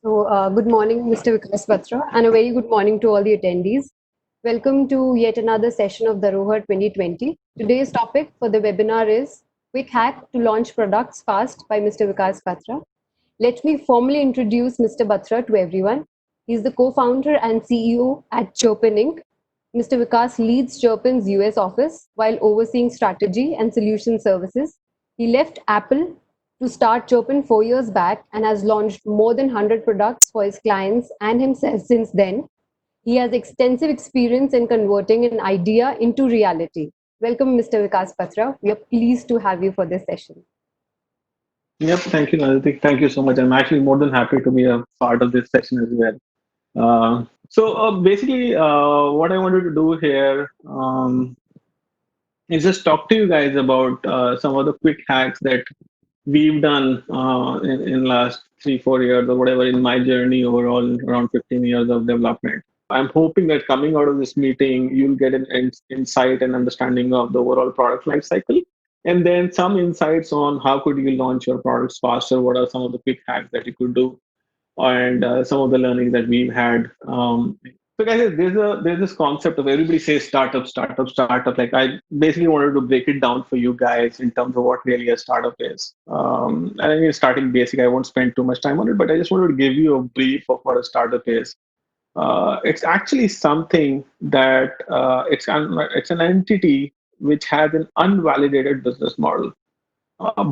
Good morning, Mr. Vikas Batra, and a very good morning to all the attendees. Welcome to yet another session of Dharohar 2020. Today's topic for the webinar is Quick Hack to Launch Products Fast by Mr. Vikas Batra. Let me formally introduce Mr. Batra to everyone. He's the co-founder and CEO at Chirpn Inc. Mr. Vikas leads Chirpn's US office while overseeing strategy and solution services. He left Apple to start Chirpn 4 years back and has launched more than 100 products for his clients and himself since then. He has extensive experience in converting an idea into reality. Welcome, Mr. Vikas Batra. We are pleased to have you for this session. Yep, thank you, Naliti. Thank you so much. I'm actually more than happy to be a part of this session as well. Basically, what I wanted to do here is just talk to you guys about some of the quick hacks that we've done in last 3-4 years or whatever in my journey overall around 15 years of development. I'm hoping that coming out of this meeting, you'll get an insight and understanding of the overall product life cycle, and then some insights on how could you launch your products faster. What are some of the quick hacks that you could do, and some of the learning that we've had. So guys, there's this concept of everybody says startup, startup, startup. Like I basically wanted to break it down for you guys in terms of what really a startup is. I think it's starting basic. I won't spend too much time on it, but I just wanted to give you a brief of what a startup is. It's actually something that it's an entity which has an unvalidated business model,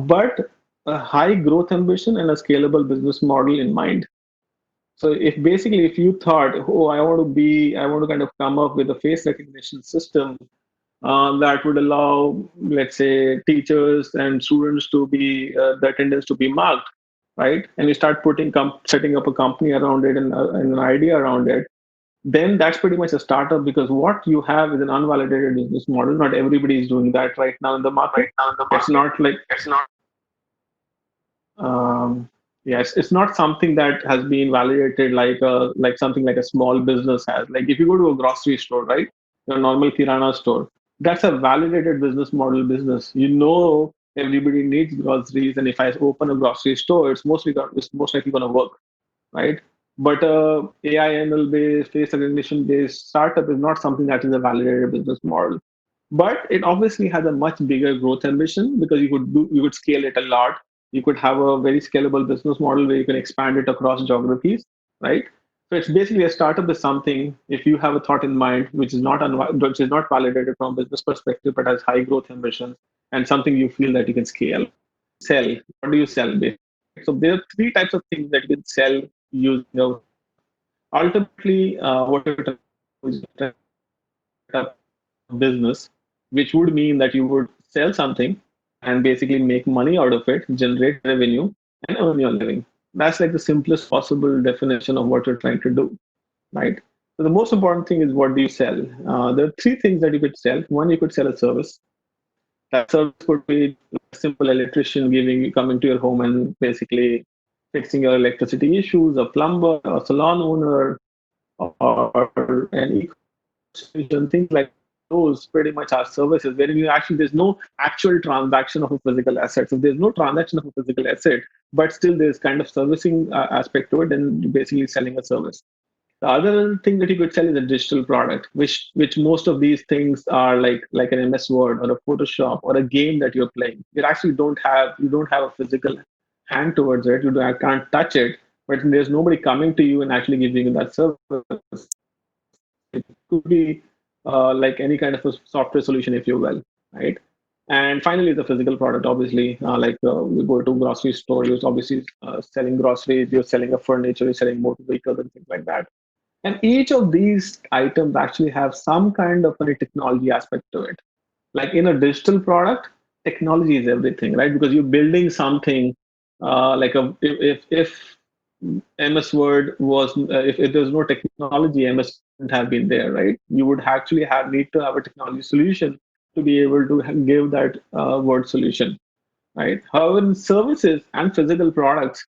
but a high growth ambition and a scalable business model in mind. So if you thought, oh, I want to kind of come up with a face recognition system that would allow, let's say, teachers and students to be the attendance to be marked, right? And you start setting up a company around it and an idea around it, then that's pretty much a startup because what you have is an unvalidated business model. Not everybody is doing that right now in the market. It's not like it's not. Yes, it's not something that has been validated like something like a small business has. Like if you go to a grocery store, right, your normal kirana store, that's a validated business model business. You know everybody needs groceries, and if I open a grocery store, it's most likely going to work, right? But AI ML based, face recognition based startup is not something that is a validated business model. But it obviously has a much bigger growth ambition because you could scale it a lot. You could have a very scalable business model where you can expand it across geographies, right? So it's basically a startup is something if you have a thought in mind which is not validated from a business perspective but has high growth ambitions and something you feel that you can scale. Sell. What do you sell? So there are three types of things that you can sell using a ultimately what you're trying to do is set up a business, which would mean that you would sell something and basically make money out of it, generate revenue, and earn your living. That's like the simplest possible definition of what you're trying to do, right? So the most important thing is what do you sell? There are three things that you could sell. One, you could sell a service. That service could be a simple electrician coming to your home and basically fixing your electricity issues, a plumber, a salon owner, or an e-commerce, things like those pretty much are services where you actually there's no actual transaction of a physical asset. So there's no transaction of a physical asset, but still there's kind of servicing aspect to it, and you're basically selling a service. The other thing that you could sell is a digital product, which most of these things are like an MS Word or a Photoshop or a game that you're playing. You don't have a physical hand towards it. Can't touch it, but there's nobody coming to you and actually giving you that service. It could be like any kind of a software solution, if you will, right? And finally, the physical product, obviously, you go to a grocery store, you're obviously selling groceries, you're selling a furniture, you're selling motor vehicles and things like that. And each of these items actually have some kind of a technology aspect to it. Like in a digital product, technology is everything, right? Because you're building something like a if MS Word was if there's no technology, MS wouldn't have been there, right? You would actually need to have a technology solution to be able to give that Word solution, right? However, in services and physical products,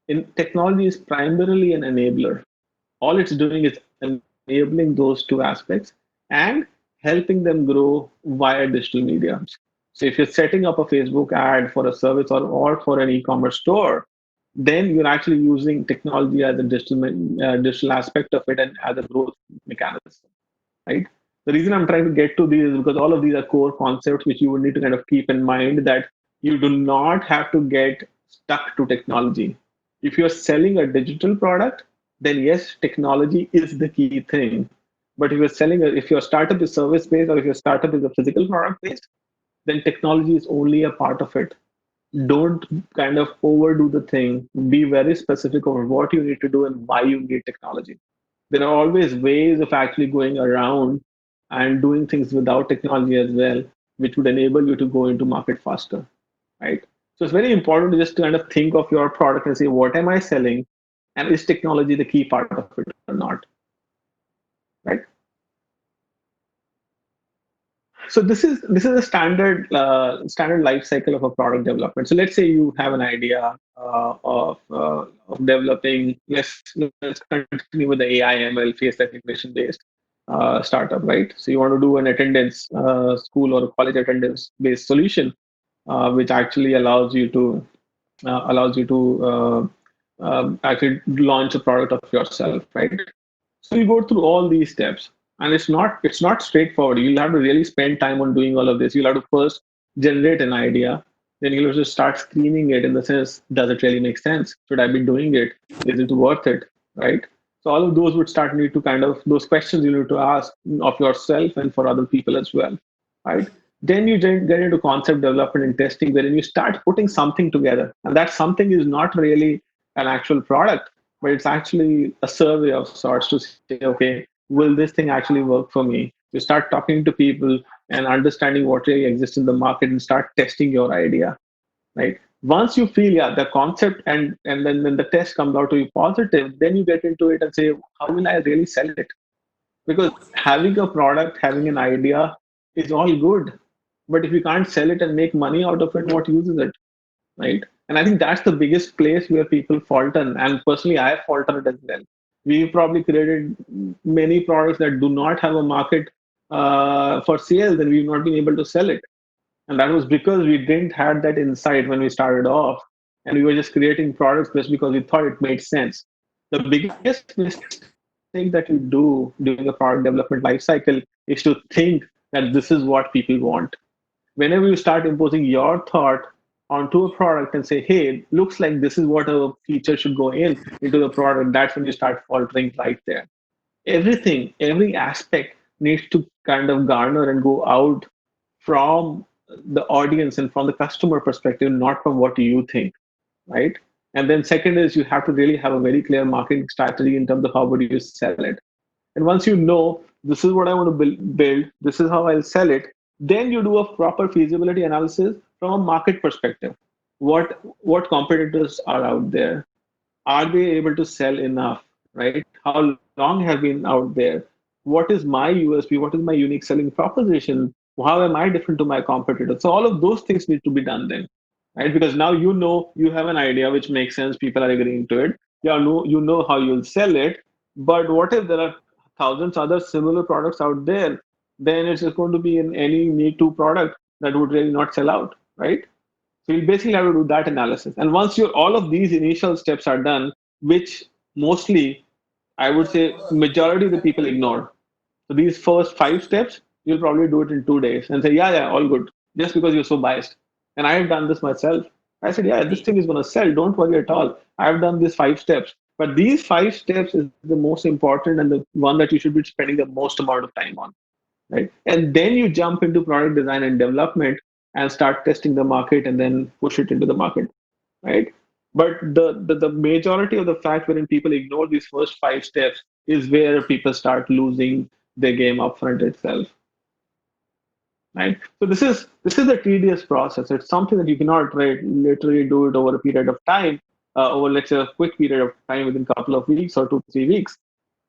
in technology is primarily an enabler. All it's doing is enabling those two aspects and helping them grow via digital mediums. So if you're setting up a Facebook ad for a service or for an e-commerce store, then you're actually using technology as a digital aspect of it and as a growth mechanism, right? The reason I'm trying to get to these is because all of these are core concepts which you would need to kind of keep in mind, that you do not have to get stuck to technology. If you're selling a digital product, then yes, technology is the key thing. But if your startup is service based, or if your startup is a physical product based, then technology is only a part of it. Don't kind of overdo the thing. Be very specific on what you need to do and why you need technology. There are always ways of actually going around and doing things without technology as well, which would enable you to go into market faster, right? So it's very important to just kind of think of your product and say, what am I selling? And is technology the key part of it or not? Right? So this is a standard life cycle of a product development. So let's say you have an idea of developing. Let's continue with the AI ML face recognition based startup, right? So you want to do an attendance school or a college attendance based solution, which actually allows you to actually launch a product of yourself, right? So you go through all these steps, and it's not straightforward. You'll have to really spend time on doing all of this. You'll have to first generate an idea, then you'll have to start screening it in the sense, does it really make sense? Should I be doing it? Is it worth it? Right? So all of those would start need to kind of those questions you need to ask of yourself and for other people as well. Right? Then you get into concept development and testing, wherein you start putting something together. And that something is not really an actual product, but it's actually a survey of sorts to say, okay, will this thing actually work for me? You start talking to people and understanding what really exists in the market and start testing your idea, right? Once you feel, yeah, the concept and then when the test comes out to be positive, then you get into it and say, how will I really sell it? Because having a product, having an idea is all good. But if you can't sell it and make money out of it, what use is it? Right? And I think that's the biggest place where people falter. And personally, I have faltered as well. We've probably created many products that do not have a market for sales, and we've not been able to sell it. And that was because we didn't had that insight when we started off, and we were just creating products just because we thought it made sense. The biggest mistake that you do during the product development life cycle is to think that this is what people want. Whenever you start imposing your thought onto a product and say, hey, looks like this is what a feature should go into the product, that's when you start faltering right there. Everything, every aspect needs to kind of garner and go out from the audience and from the customer perspective, not from what you think, right? And then second is you have to really have a very clear marketing strategy in terms of how would you sell it. And once you know this is what I want to build, this is how I'll sell it, then you do a proper feasibility analysis from a market perspective. What competitors are out there? Are they able to sell enough? Right? How long have been out there? What is my USP? What is my unique selling proposition? How am I different to my competitors? So all of those things need to be done then, right? Because now you have an idea which makes sense. People are agreeing to it. You know how you'll sell it. But what if there are thousands other similar products out there? Then it's just going to be in any me too product that would really not sell out, right? So you basically have to do that analysis. And once all of these initial steps are done, which mostly I would say majority of the people ignore. So these first 5 steps, you'll probably do it in 2 days and say, yeah, all good, just because you're so biased. And I have done this myself. I said, yeah, this thing is going to sell. Don't worry at all. I've done these 5 steps. But these 5 steps is the most important and the one that you should be spending the most amount of time on, right? And then you jump into product design and development and start testing the market and then push it into the market, right? But the majority of the fact wherein people ignore these first 5 steps is where people start losing their game upfront itself, right? So this is a tedious process. It's something that you cannot, right, literally do it over a period of time, over let's say a quick period of time within a couple of weeks or 2 3 weeks,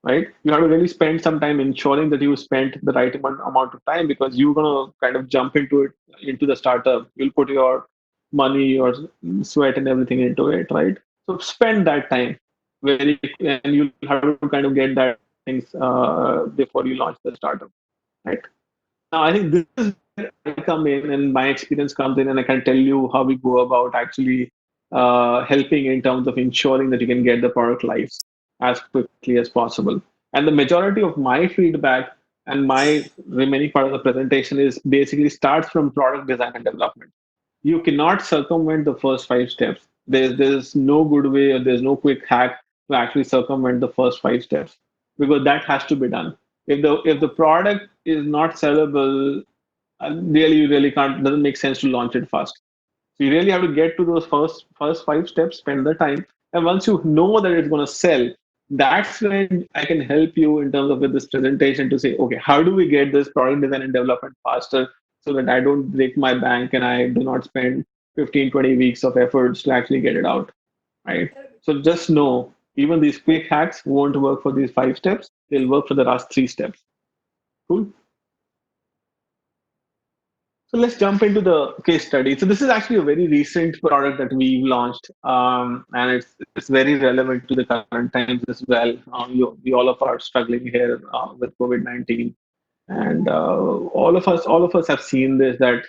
right? You have to really spend some time ensuring that you spent the right amount of time, because you're gonna kind of jump into it, into the startup. You'll put your money, your sweat, and everything into it, right? So spend that time very, and you'll have to kind of get that things before you launch the startup, right? Now, I think this is where I come in and my experience comes in, and I can tell you how we go about actually helping in terms of ensuring that you can get the product live as quickly as possible. And the majority of my feedback and my remaining part of the presentation is basically starts from product design and development. You cannot circumvent the first five steps. There's no good way, or there's no quick hack to actually circumvent the first five steps, because that has to be done. If the product is not sellable, really you really can't, doesn't make sense to launch it fast. So you really have to get to those first five steps, spend the time, and once you know that it's going to sell, that's when I can help you in terms of with this presentation to say, okay, how do we get this product design and development faster so that I don't break my bank and I do not spend 15-20 weeks of efforts to actually get it out, right? So just know, even these quick hacks won't work for these five steps. They'll work for the last three steps. Cool. So let's jump into the case study. So this is actually a very recent product that we've launched, and it's very relevant to the current times as well. We all of are struggling here with COVID-19, and all of us have seen this, that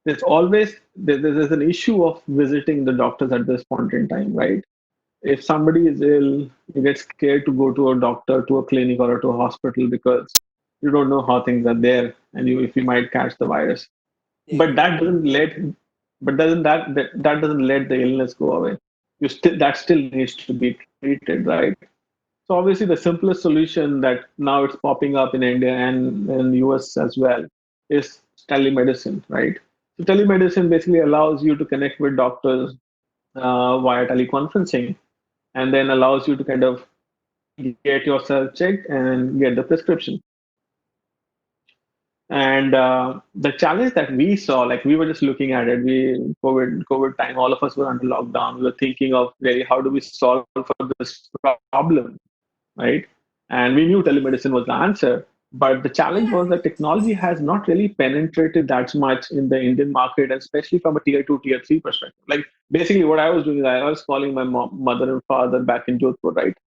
there's an issue of visiting the doctors at this point in time, right? If somebody is ill, you get scared to go to a doctor, to a clinic, or to a hospital because you don't know how things are there, and if you might catch the virus. But that doesn't let that doesn't let the illness go away. You still that still needs to be treated, right? So obviously the simplest solution that now it's popping up in India and in the US as well is telemedicine, right? So telemedicine basically allows you to connect with doctors via teleconferencing, and then allows you to kind of get yourself checked and get the prescription. And the challenge that we saw, like we were just looking at it, COVID time, all of us were under lockdown. We were thinking of really how do we solve for this problem, right? And we knew telemedicine was the answer, but the challenge was that technology has not really penetrated that much in the Indian market, especially from a tier two, tier three perspective. Like basically, what I was doing is I was calling my mother and father back in Jodhpur, right?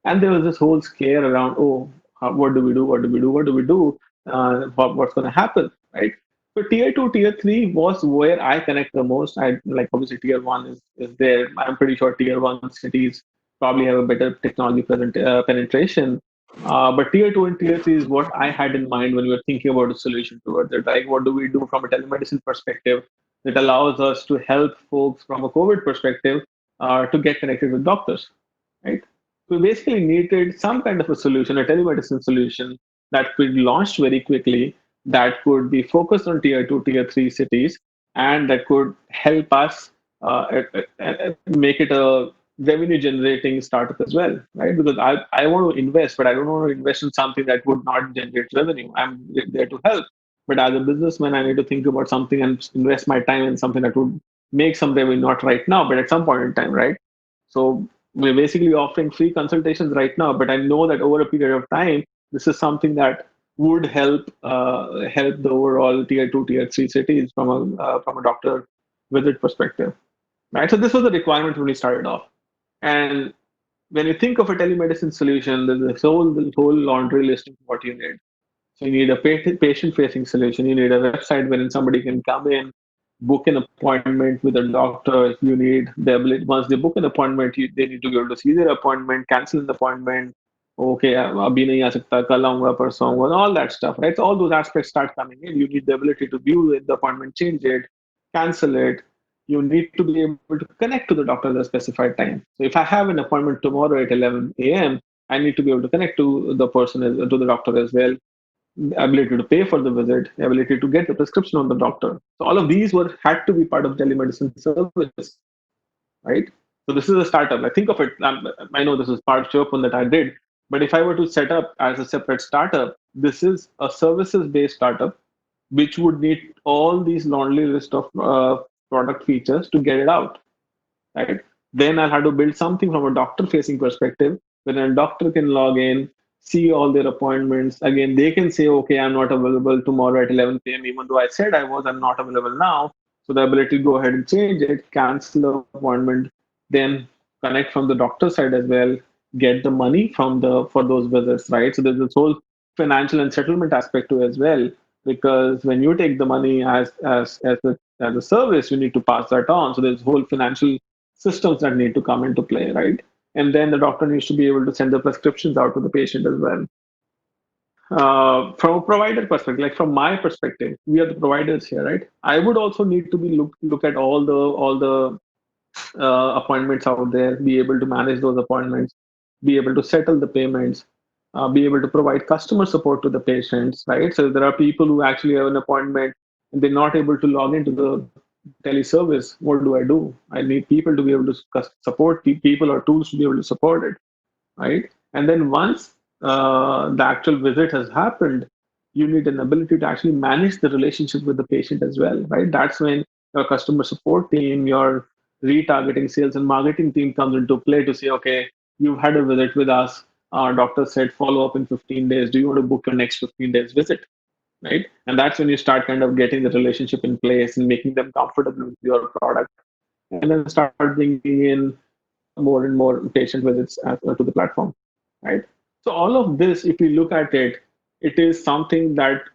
And there was this whole scare around, oh, what do we do? What do we do? What do we do? What's going to happen, right? So tier two, tier three was where I connect the most. I like obviously tier one is there. I'm pretty sure tier one cities probably have a better technology penetration. But tier two and tier three is what I had in mind when we were thinking about a solution towards it. Like, what do we do from a telemedicine perspective that allows us to help folks from a COVID perspective to get connected with doctors, right? We basically needed some kind of a solution, a telemedicine solution that could be launched very quickly, that could be focused on tier two, tier three cities, and that could help us make it a revenue generating startup as well, right? Because I want to invest, but I don't want to invest in something that would not generate revenue. I'm there to help. But as a businessman, I need to think about something and invest my time in something that would make some revenue, not right now, but at some point in time, right? So we're basically offering free consultations right now, but I know that over a period of time, this is something that would help the overall tier two, tier three cities from a doctor visit perspective, right? So this was the requirement when we started off. And when you think of a telemedicine solution, there's this whole laundry list of what you need. So you need a patient-facing solution. You need a website wherein somebody can come in, book an appointment with a doctor. You need the ability, once they book an appointment, they need to be able to see their appointment, cancel an appointment. Okay, abhi nahi aa sakta, kal aunga, parson aunga, all that stuff, right? So all those aspects start coming in. You need the ability to view the appointment, change it, cancel it. You need to be able to connect to the doctor at a specified time. So if I have an appointment tomorrow at 11 a.m., I need to be able to connect to the person, to the doctor as well, the ability to pay for the visit, the ability to get the prescription on the doctor. So all of these were had to be part of telemedicine service, right? So this is a startup. Like think of it. I know this is part of Chirpn that I did, but if I were to set up as a separate startup, this is a services-based startup which would need all these laundry list of product features to get it out, right? Then I'll have to build something from a doctor facing perspective where a doctor can log in, see all their appointments. Again, they can say, okay, I'm not available tomorrow at 11 p.m., even though I said I was, I'm not available now. So the ability to go ahead and change it, cancel the appointment, then connect from the doctor side as well, get the money from the for those visits, right? So there's this whole financial and settlement aspect to it as well, because when you take the money as a service, you need to pass that on. So there's whole financial systems that need to come into play, right? And then the doctor needs to be able to send the prescriptions out to the patient as well. From a provider perspective, like from my perspective, we are the providers here, right? I would also need to be look at all the appointments out there, be able to manage those appointments, be able to settle the payments, be able to provide customer support to the patients, right? So there are people who actually have an appointment and they're not able to log into the teleservice. What do I do? I need people to be able to support people or tools to be able to support it, right? And then once the actual visit has happened, you need an ability to actually manage the relationship with the patient as well, right? That's when your customer support team, your retargeting sales and marketing team comes into play to say, okay, you've had a visit with us. Our doctor said follow up in 15 days. Do you want to book your next 15 days visit? Right? And that's when you start kind of getting the relationship in place and making them comfortable with your product, and then start bringing in more and more patient visits to the platform, right? So all of this, if you look at it, it is something that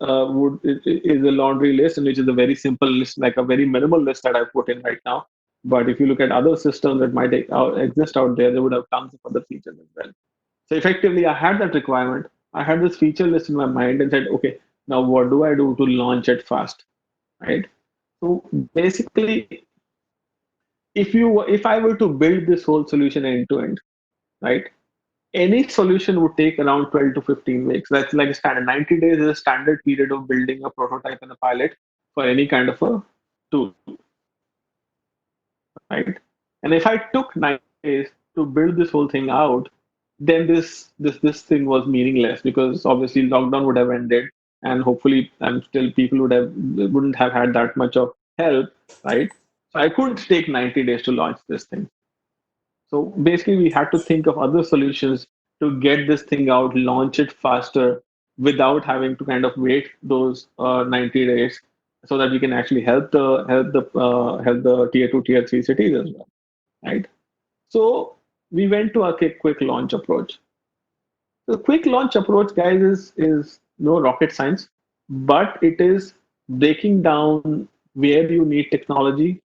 is a laundry list, and which is a very simple list, like a very minimal list that I put in right now. But if you look at other systems that might exist out there, they would have tons of other features as well. So effectively, I had that requirement. I had this feature list in my mind and said, okay, now what do I do to launch it fast, right? So basically, if I were to build this whole solution end to end, right? Any solution would take around 12 to 15 weeks. That's like a standard. 90 days is a standard period of building a prototype and a pilot for any kind of a tool, right? And if I took 90 days to build this whole thing out, then this thing was meaningless, because obviously lockdown would have ended, and hopefully and still people wouldn't have had that much of help, right? So I couldn't take 90 days to launch this thing. So basically, we had to think of other solutions to get this thing out, launch it faster without having to kind of wait those 90 days, so that we can actually help the tier two, tier three cities as well, right? So we went to a quick launch approach. The quick launch approach, guys, is no rocket science, but it is breaking down where you need technology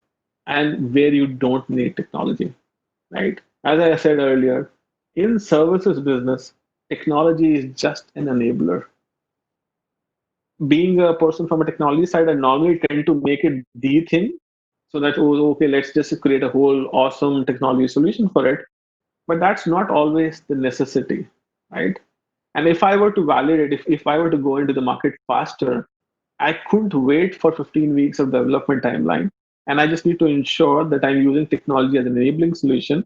and where you don't need technology, right? As I said earlier, in services business, technology is just an enabler. Being a person from a technology side, I normally tend to make it the thing, so that, oh, okay, let's just create a whole awesome technology solution for it. But that's not always the necessity, right? And if I were to validate, if I were to go into the market faster, I couldn't wait for 15 weeks of development timeline. And I just need to ensure that I'm using technology as an enabling solution,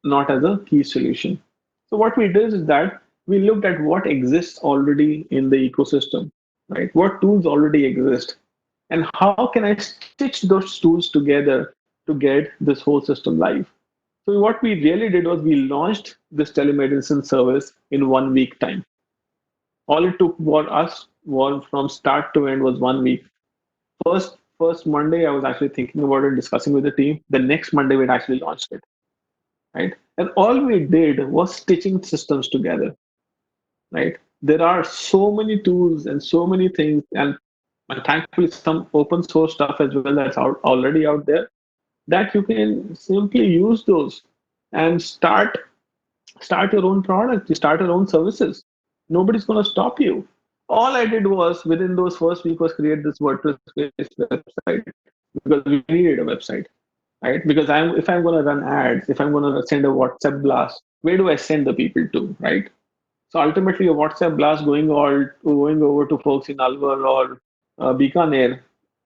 not as a key solution. So what we did is that we looked at what exists already in the ecosystem, right? What tools already exist, and how can I stitch those tools together to get this whole system live. So what we really did was we launched this telemedicine service in 1 week time. All it took for us was from start to end was 1 week. First Monday, I was actually thinking about it, discussing with the team. The next Monday, we'd actually launched it, right? And all we did was stitching systems together, right? There are so many tools and so many things, and thankfully some open source stuff as well that's already out there, that you can simply use those and start your own product, you start your own services. Nobody's going to stop you. All I did was, within those first week, was create this WordPress-based website, because we needed a website, right? Because if I'm going to run ads, if I'm going to send a WhatsApp blast, where do I send the people to, right? So ultimately, a WhatsApp blast going over to folks in Alwar or Bikaner,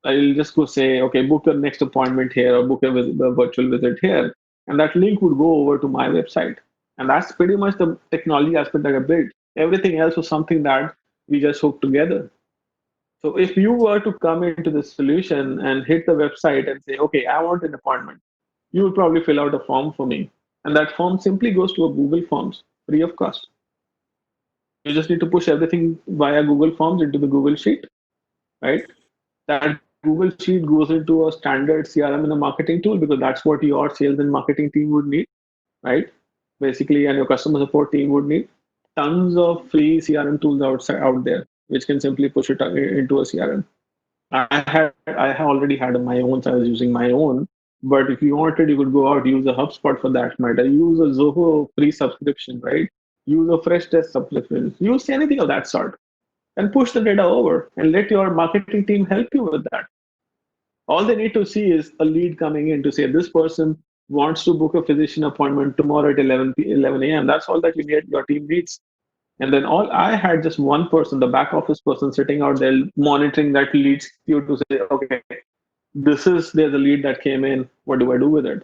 I'll just go say, okay, book your next appointment here, or book a virtual visit here, and that link would go over to my website. And that's pretty much the technology aspect that I built. Everything else was something that we just hooked together. So if you were to come into the solution and hit the website and say, okay, I want an appointment, you would probably fill out a form for me. And that form simply goes to a Google Forms, free of cost. You just need to push everything via Google Forms into the Google Sheet, right? That Google Sheet goes into a standard CRM and a marketing tool, because that's what your sales and marketing team would need, right? Basically, and your customer support team would need tons of free CRM tools out there, which can simply push it into a CRM. I already had my own, so I was using my own. But if you wanted, you could go out, use a HubSpot for that matter, use a Zoho free subscription, right? Use a fresh test subscription, use anything of that sort, and push the data over and let your marketing team help you with that. All they need to see is a lead coming in to say this person wants to book a physician appointment tomorrow at 11 a.m. That's all that your team needs. And then all I had just one person, the back office person sitting out there monitoring that leads you to say, okay, there's a lead that came in. What do I do with it?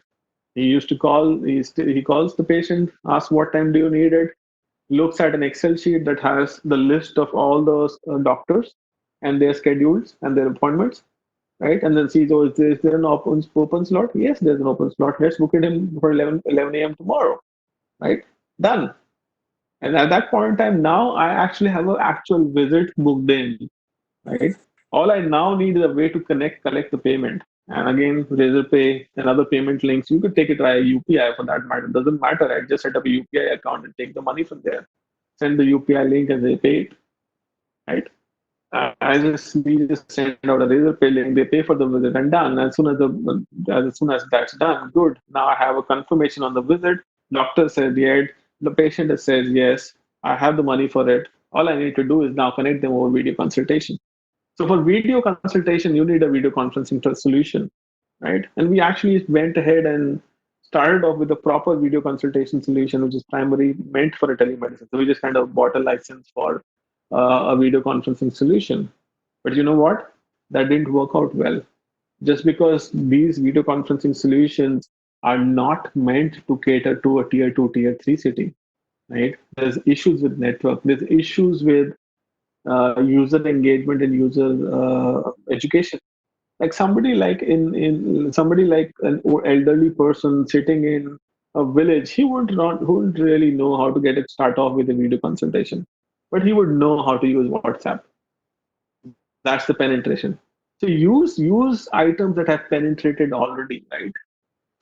He used to call, he calls the patient, asks what time do you need it, looks at an Excel sheet that has the list of all those doctors and their schedules and their appointments, right? And then sees, oh, is there an open slot? Yes, there's an open slot. Let's book it in for 11 a.m. tomorrow, right? Done. And at that point in time, now I actually have an actual visit booked in, right? All I now need is a way to collect the payment. And again, Razorpay and other payment links, you could take it via UPI for that matter. It doesn't matter. I just set up a UPI account and take the money from there. Send the UPI link and they pay it, right? We just send out a Razorpay link. They pay for the visit and done. As soon as that's done, good. Now I have a confirmation on the visit. Doctor said yes. The patient says yes. I have the money for it. All I need to do is now connect them over video consultation. So for video consultation, you need a video conferencing solution, right? And we actually went ahead and started off with a proper video consultation solution, which is primarily meant for a telemedicine. So we just kind of bought a license for a video conferencing solution. But you know what? That didn't work out well. Just because these video conferencing solutions are not meant to cater to a tier two, tier three city, right? There's issues with network. There's issues with user engagement and user education. Like somebody like an elderly person sitting in a village, he wouldn't really know how to get it start off with a video consultation, but he would know how to use WhatsApp. That's the penetration. So use items that have penetrated already, right?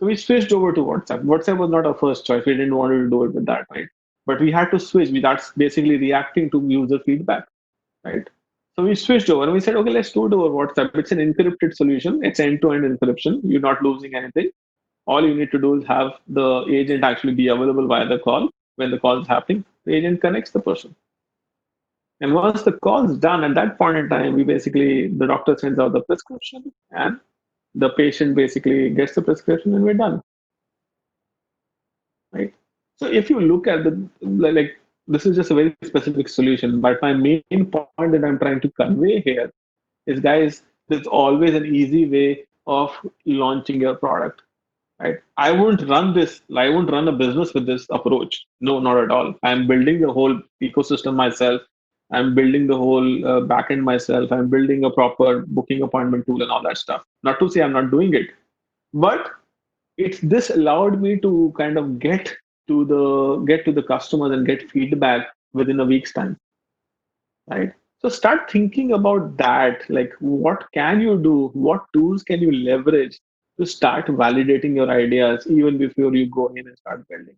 So we switched over to WhatsApp. WhatsApp was not our first choice. We didn't want to do it with that, right? But we had to switch. That's basically reacting to user feedback, right? So we switched over and we said, okay, let's do it over WhatsApp. It's an encrypted solution. It's end-to-end encryption. You're not losing anything. All you need to do is have the agent actually be available via the call. When the call is happening, the agent connects the person. And once the call is done, at that point in time, the doctor sends out the prescription and the patient basically gets the prescription and we're done, right? So if you look at this is just a very specific solution, but my main point that I'm trying to convey here is, guys, there's always an easy way of launching your product, right? I won't run a business with this approach. No, not at all. I'm building the whole ecosystem myself. I'm building the whole backend myself. I'm building a proper booking appointment tool and all that stuff. Not to say I'm not doing it, but this allowed me to kind of get to the customers and get feedback within a week's time, right? So start thinking about that. Like, what can you do? What tools can you leverage to start validating your ideas even before you go in and start building?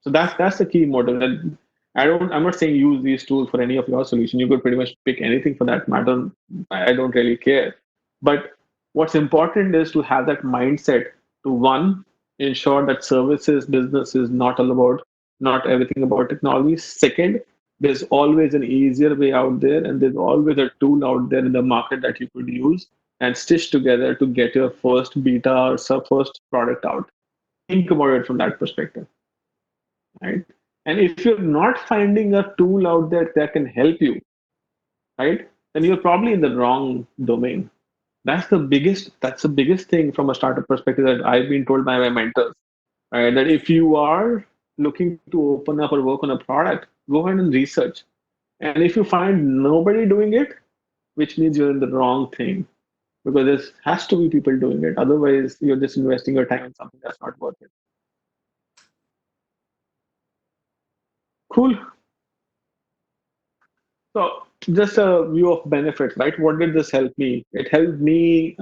So that's the key motive. And I'm not saying use these tools for any of your solution. You could pretty much pick anything for that matter. I don't really care. But what's important is to have that mindset to, one, ensure that services business is not everything about technology. Second, there's always an easier way out there, and there's always a tool out there in the market that you could use and stitch together to get your first beta or first product out. Think about it from that perspective, right? And if you're not finding a tool out there that can help you, right, then you're probably in the wrong domain. That's the biggest thing from a startup perspective that I've been told by my mentors, right? That if you are looking to open up or work on a product, go ahead and research. And if you find nobody doing it, which means you're in the wrong thing, because there has to be people doing it. Otherwise, you're just investing your time in something that's not worth it. Cool. So just a view of benefits, right? What did this help me? It helped me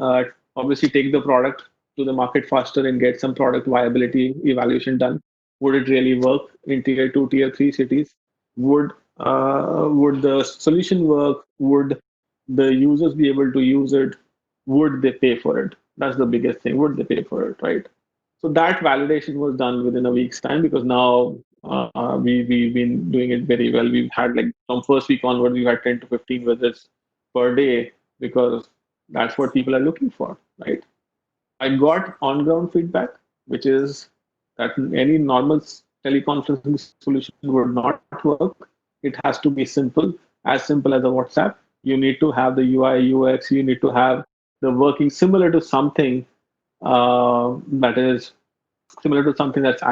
obviously take the product to the market faster and get some product viability evaluation done. Would it really work in tier two, tier three cities? Would the solution work? Would the users be able to use it? Would they pay for it? That's the biggest thing. Would they pay for it, right? So that validation was done within a week's time because now we've been doing it very well. We've had like from first week onward, we've had 10 to 15 visits per day because that's what people are looking for, right? I got on ground feedback, which is that any normal teleconferencing solution would not work. It has to be as simple as a WhatsApp. You need to have the UI, UX, you need to have the working similar to something that is similar to something that's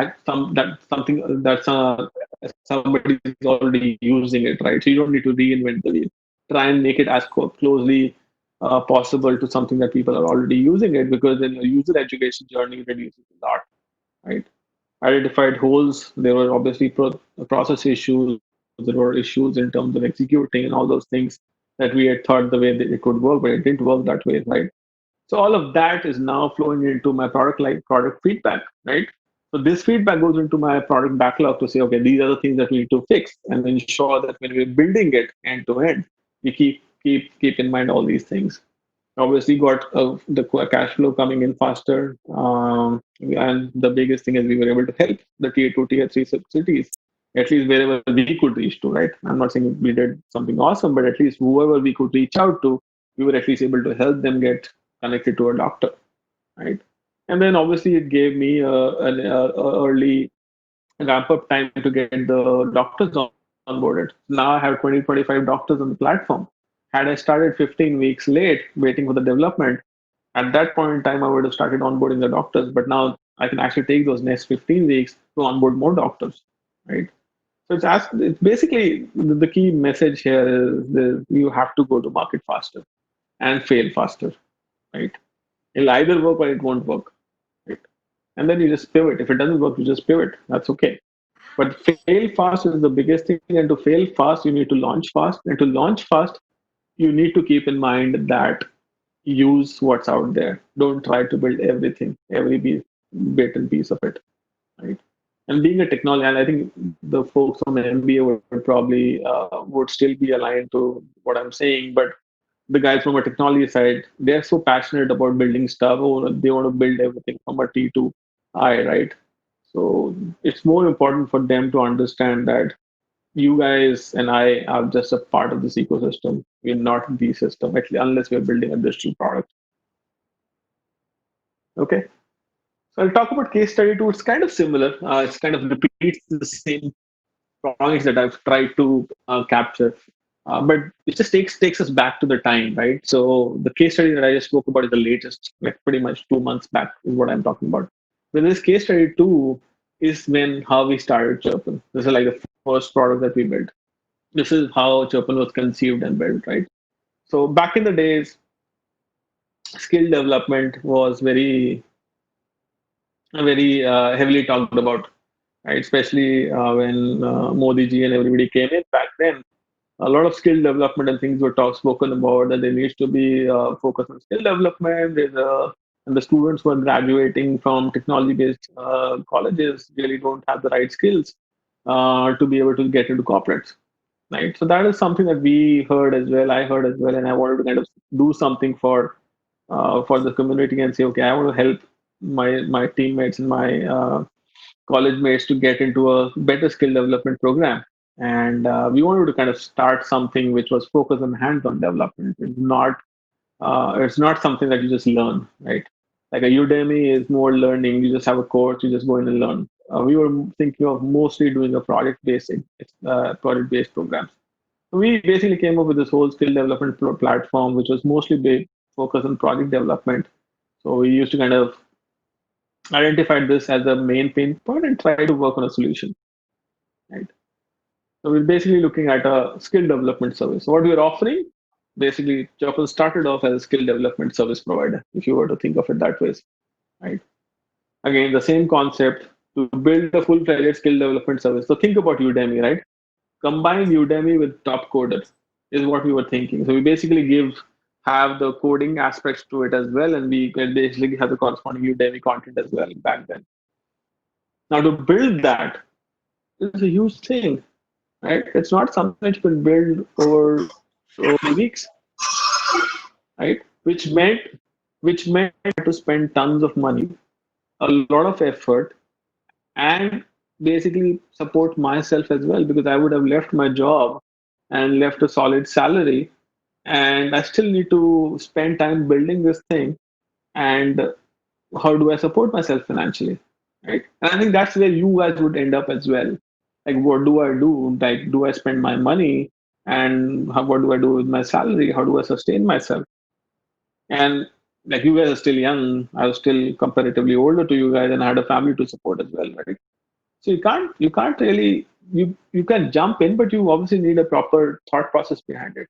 somebody is already using it, right? So you don't need to reinvent the wheel. Try and make it as closely possible to something that people are already using it, because then your user education journey reduces a lot, right? Identified holes. There were obviously process issues. There were issues in terms of executing and all those things that we had thought the way that it could work, but it didn't work that way, right? So all of that is now flowing into my product feedback, right? So this feedback goes into my product backlog to say, okay, these are the things that we need to fix and ensure that when we're building it end to end, we keep in mind all these things. Obviously, got the cash flow coming in faster, and the biggest thing is we were able to help the tier two, tier three cities, at least wherever we could reach to. Right? I'm not saying we did something awesome, but at least whoever we could reach out to, we were at least able to help them get connected to a doctor, right? And then obviously it gave me an early ramp up time to get the doctors onboarded. Now I have 20, 25 doctors on the platform. Had I started 15 weeks late waiting for the development, at that point in time, I would have started onboarding the doctors. But now I can actually take those next 15 weeks to onboard more doctors, right? So it's basically the key message here is you have to go to market faster and fail faster, right? It'll either work or it won't work, right? And then you just pivot. If it doesn't work, you just pivot. That's okay. But fail fast is the biggest thing. And to fail fast, you need to launch fast. And to launch fast, you need to keep in mind that use what's out there. Don't try to build everything, every bit and piece of it, right? And being a technology, and I think the folks from MBA would probably would still be aligned to what I'm saying, but the guys from a technology side, they're so passionate about building stuff. They want to build everything from a T to I, right? So it's more important for them to understand that you guys and I are just a part of this ecosystem. We're not the system, at least unless we're building a digital product. Okay. So I'll talk about case study two. It's kind of similar. It's kind of repeats the same points that I've tried to capture. But it just takes us back to the time, right? So the case study that I just spoke about is the latest, like pretty much 2 months back is what I'm talking about. With this case study two is when how we started Chirpn. This is like the first product that we built. This is how Chirpn was conceived and built, right? So back in the days, skill development was very heavily talked about, right? Especially when Modi ji and everybody came in back then. A lot of skill development and things were spoken about that there needs to be focus on skill development. And the students who are graduating from technology-based colleges really don't have the right skills to be able to get into corporates, right? So that is something that we heard as well. I heard as well, and I wanted to kind of do something for the community and say, okay, I want to help my teammates and my college mates to get into a better skill development program. And we wanted to kind of start something which was focused on hands-on development. It's not something that you just learn, right? Like a Udemy is more learning. You just have a course, you just go in and learn. We were thinking of mostly doing a project-based programs. So we basically came up with this whole skill development platform, which was mostly focused on project development. So we used to kind of identify this as the main pain point and try to work on a solution, right? So we're basically looking at a skill development service. So what we're offering, basically, Chopper started off as a skill development service provider, if you were to think of it that way, right? Again, the same concept to build a full-fledged skill development service. So think about Udemy, right? Combine Udemy with top coders is what we were thinking. So we basically have the coding aspects to it as well, and we can basically have the corresponding Udemy content as well back then. Now to build that is a huge thing, right? It's not something that you can build over so many weeks, right? Which meant which meant I had to spend tons of money, a lot of effort, and basically support myself as well, because I would have left my job and left a solid salary, and I still need to spend time building this thing. And how do I support myself financially, right? And I think that's where you guys would end up as well. Like, what do I do? Like, do I spend my money, and what do I do with my salary? How do I sustain myself? And like, you guys are still young. I was still comparatively older to you guys, and I had a family to support as well, right? So you can't really, you can jump in, but you obviously need a proper thought process behind it.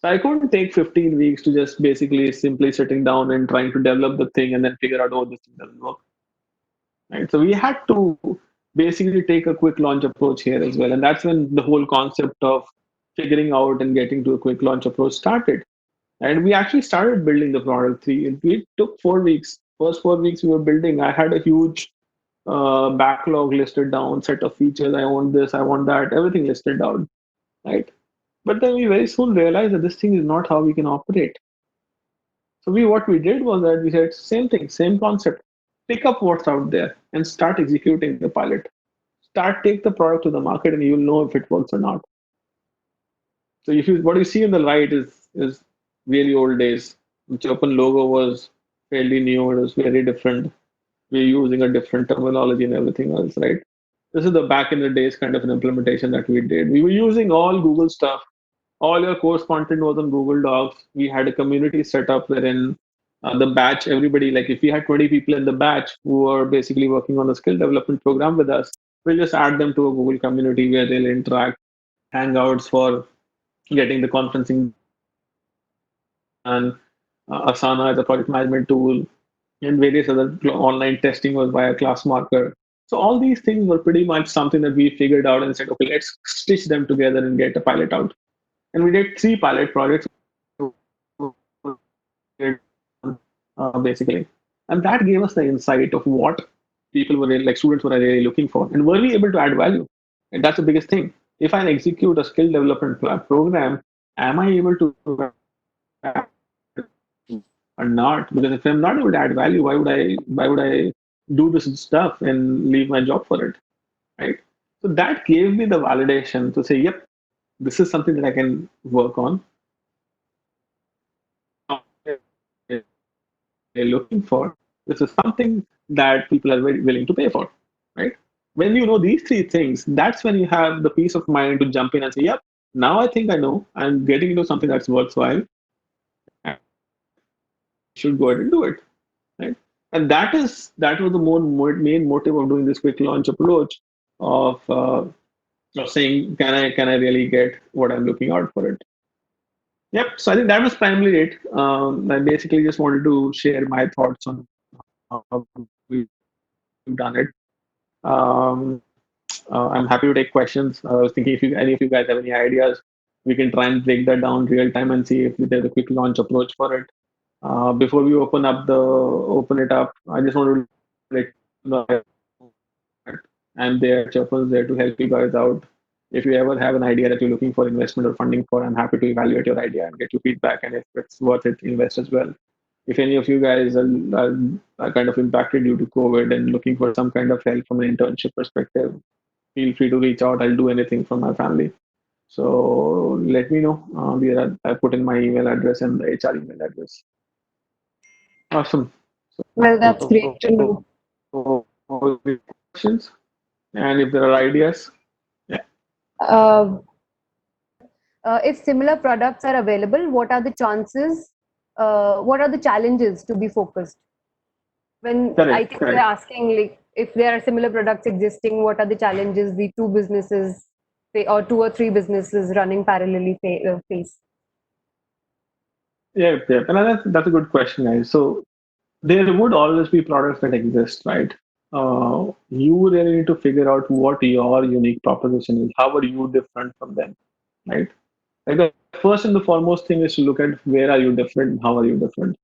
So I couldn't take 15 weeks to just basically simply sitting down and trying to develop the thing and then figure out, oh, this thing doesn't work. Right. So we had to basically take a quick launch approach here as well. And that's when the whole concept of figuring out and getting to a quick launch approach started. And we actually started building the product. It took 4 weeks. First 4 weeks we were building. I had a huge backlog listed down, set of features. I want this, I want that, everything listed down. Right. But then we very soon realized that this thing is not how we can operate. So what we did was that we said same thing, same concept. Pick up what's out there and start executing the pilot. Take the product to the market, and you'll know if it works or not. So if you what you see on the right is really old days. The Chirpn logo was fairly new. It was very different. We're using a different terminology and everything else, right? This is the back in the days kind of an implementation that we did. We were using all Google stuff. All your course content was on Google Docs. We had a community set up wherein the batch, everybody, like if we had 20 people in the batch who were basically working on a skill development program with us, we'll just add them to a Google community where they'll interact, Hangouts for getting the conferencing done, Asana as a project management tool, and various other online testing was via class marker. So all these things were pretty much something that we figured out and said, okay, let's stitch them together and get a pilot out. And we did 3 pilot projects basically, and that gave us the insight of what people were really, like students were really looking for, and were we able to add value? And that's the biggest thing. If I execute a skill development program, am I able to or not? Because if I'm not able to add value, why would I do this stuff and leave my job for it, right? So that gave me the validation to say, yep, this is something that I can work on. They're looking for. This is something that people are very willing to pay for, right? When you know these 3 things, that's when you have the peace of mind to jump in and say, yep, now I think I know I'm getting into something that's worthwhile. I should go ahead and do it, right? And that was the main motive of doing this quick launch approach of saying, can I really get what I'm looking out for it? Yep. So I think that was primarily it. I basically just wanted to share my thoughts on how we've done it. Um, I'm happy to take questions. I was thinking if any of you guys have any ideas, we can try and break that down real time and see if there's a quick launch approach for it. Before we open it up, I just want to let you know that I'm there, Chirpn's there to help you guys out. If you ever have an idea that you're looking for investment or funding for, I'm happy to evaluate your idea and get your feedback. And if it's worth it, invest as well. If any of you guys are kind of impacted due to COVID and looking for some kind of help from an internship perspective, feel free to reach out. I'll do anything from my family. So let me know. I put in my email address and the HR email address. Awesome. Well, that's great to know. Questions, and if there are ideas, yeah. Uh, if similar products are available, what are the chances? What are the challenges to be focused? When I think they're asking, like, if there are similar products existing, what are the challenges the 2 businesses or 2 or 3 businesses running parallelly face? Yeah, yeah, and that's a good question, guys. So there would always be products that exist, right? You really need to figure out what your unique proposition is. How are you different from them, right? Like the first and the foremost thing is to look at where are you different and how are you different.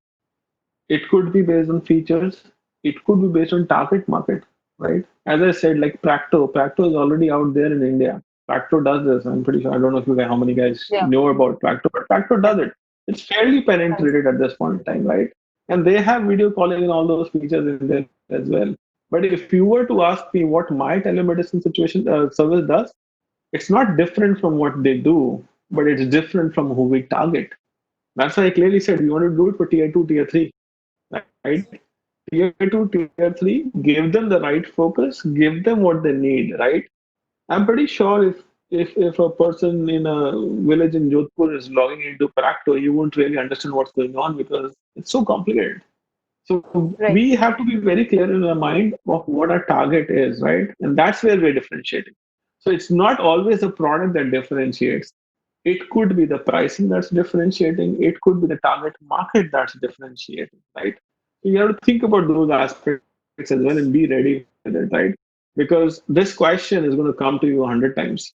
It could be based on features. It could be based on target market, right? As I said, like Practo is already out there in India. Practo does this. I'm pretty sure. I don't know if you guys, how many guys know about Practo, but Practo does it. It's fairly penetrated at this point in time, right? And they have video calling and all those features in there as well. But if you were to ask me what my telemedicine situation service does, it's not different from what they do, but it's different from who we target. That's why I clearly said we want to do it for tier two, tier three, right? Tier two, tier three, give them the right focus, give them what they need, right? I'm pretty sure if a person in a village in Jodhpur is logging into Practo, you won't really understand what's going on because it's so complicated. So we Right. have to be very clear in our mind of what our target is, right? And that's where we're differentiating. So it's not always the product that differentiates. It could be the pricing that's differentiating. It could be the target market that's differentiating, right? So you have to think about those aspects as well and be ready with it, right? Because this question is going to come to you 100 times.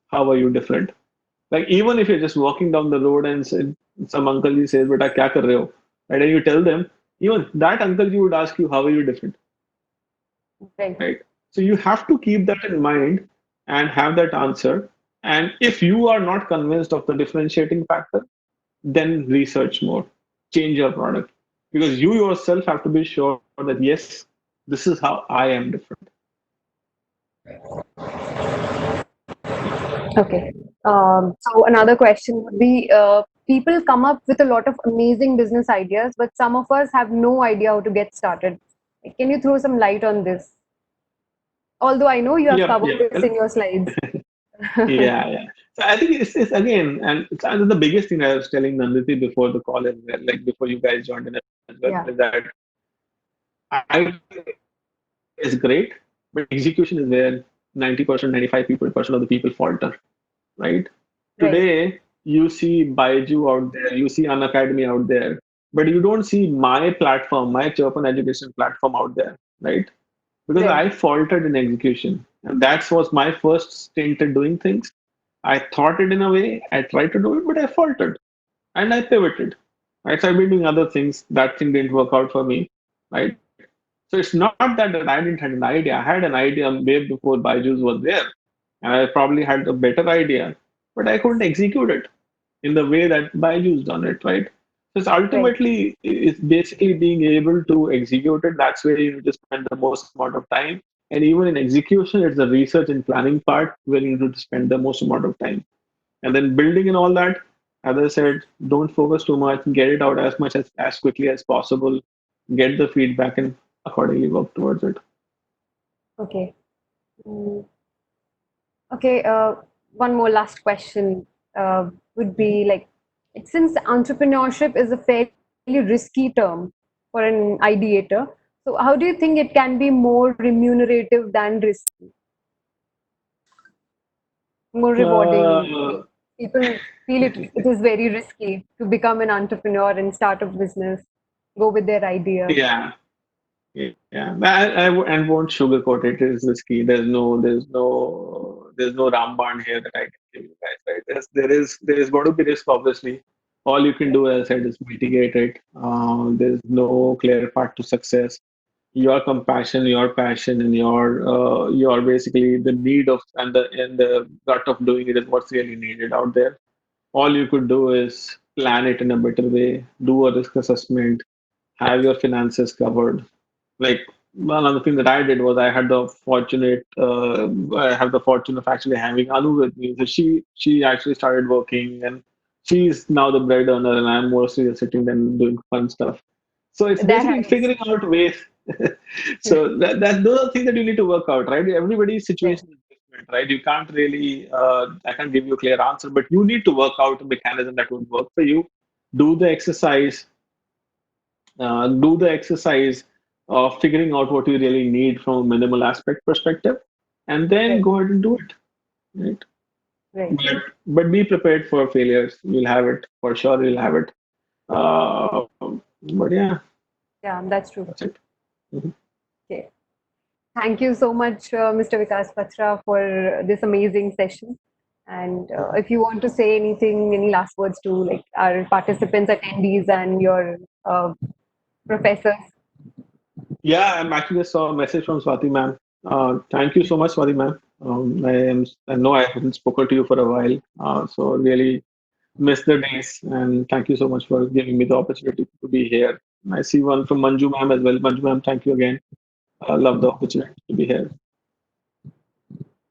How are you different? Like even if you're just walking down the road and some uncle ji says, "Beta, kya kar rahe ho?" Right? And you tell them, even that uncle ji would ask you, "How are you different?" Right. Right? So you have to keep that in mind and have that answer. And if you are not convinced of the differentiating factor, then research more, change your product, because you yourself have to be sure that yes, this is how I am different. Okay. So another question would be, people come up with a lot of amazing business ideas, but some of us have no idea how to get started. Can you throw some light on this? Although I know you have Yep, covered yep. this in your slides. Yeah, yeah. So I think it's again, and it's the biggest thing I was telling Nanditi before the call as well, like before you guys joined in as well, is Yeah. that idea is great, but execution is where 90%, 95% of the people falter, right? Right. Today, you see Baiju out there, you see Unacademy out there, but you don't see my platform, my Chirpn education platform out there, right? Because Right. I faltered in execution. And that was my first stint at doing things. I thought it in a way, I tried to do it, but I faltered and I pivoted. I tried doing other things. That thing didn't work out for me, right? So it's not that I didn't have an idea. I had an idea way before Byju's was there. And I probably had a better idea, but I couldn't execute it in the way that Byju's done it, right? So it's Right. ultimately it's basically being able to execute it. That's where you need to spend the most amount of time. And even in execution, it's the research and planning part where you need to spend the most amount of time. And then building and all that, as I said, don't focus too much, get it out as much as quickly as possible, get the feedback and accordingly work towards it. Okay. Mm, okay. One more last question would be like, since entrepreneurship is a fairly risky term for an ideator, so how do you think it can be more remunerative than risky, more rewarding? Uh, People feel it is very risky to become an entrepreneur and start a business, go with their idea. yeah, yeah. And won't sugarcoat it. It is risky. There's no Ramban here that I can give you guys. Right? There is going to be risk. Obviously, all you can Right. do, as I said, is mitigate it. There's no clear path to success. Your compassion, your passion, and your basically the need of and the gut of doing it is what's really needed out there. All you could do is plan it in a better way, do a risk assessment, have your finances covered. Like one other thing that I did was I have the fortune of actually having Anu with me. So she actually started working and she's now the bread earner and I'm mostly just sitting there doing fun stuff. So it's That basically helps. figuring out ways. So that those are things that you need to work out, right? Everybody's Right. situation is different, right? You can't really I can't give you a clear answer, but you need to work out a mechanism that would work for you. Do the exercise, do the exercise of figuring out what you really need from a minimal aspect perspective, and then Right. go ahead and do it. Right? Right. But be prepared for failures. You'll have it for sure. You'll have it. But yeah, Yeah, that's that's true. it. Mhm. Okay. Thank you so much, Mr. Vikas Batra, for this amazing session. And if you want to say anything, any last words to like our participants, attendees, and your professors. Yeah, I'm actually just saw a message from Swati ma'am. Thank you so much, Swati ma'am. I know I haven't spoken to you for a while, so really miss the days, and thank you so much for giving me the opportunity to be here. I see one from Manju ma'am as well. Manju ma'am, thank you again. I love the opportunity to be here.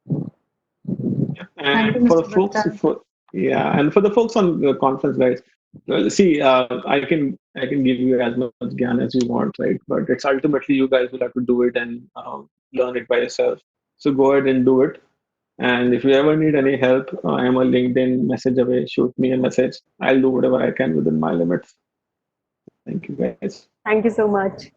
Thank you, And for the Mr. folks, Batra. yeah, and for the folks on the conference, guys, well, see, I can give you as much gyan as you want, right? But it's ultimately you guys will have to do it and learn it by yourself. So go ahead and do it. And if you ever need any help, I am a LinkedIn message away. Shoot me a message. I'll do whatever I can within my limits. Thank you, guys. Thank you so much.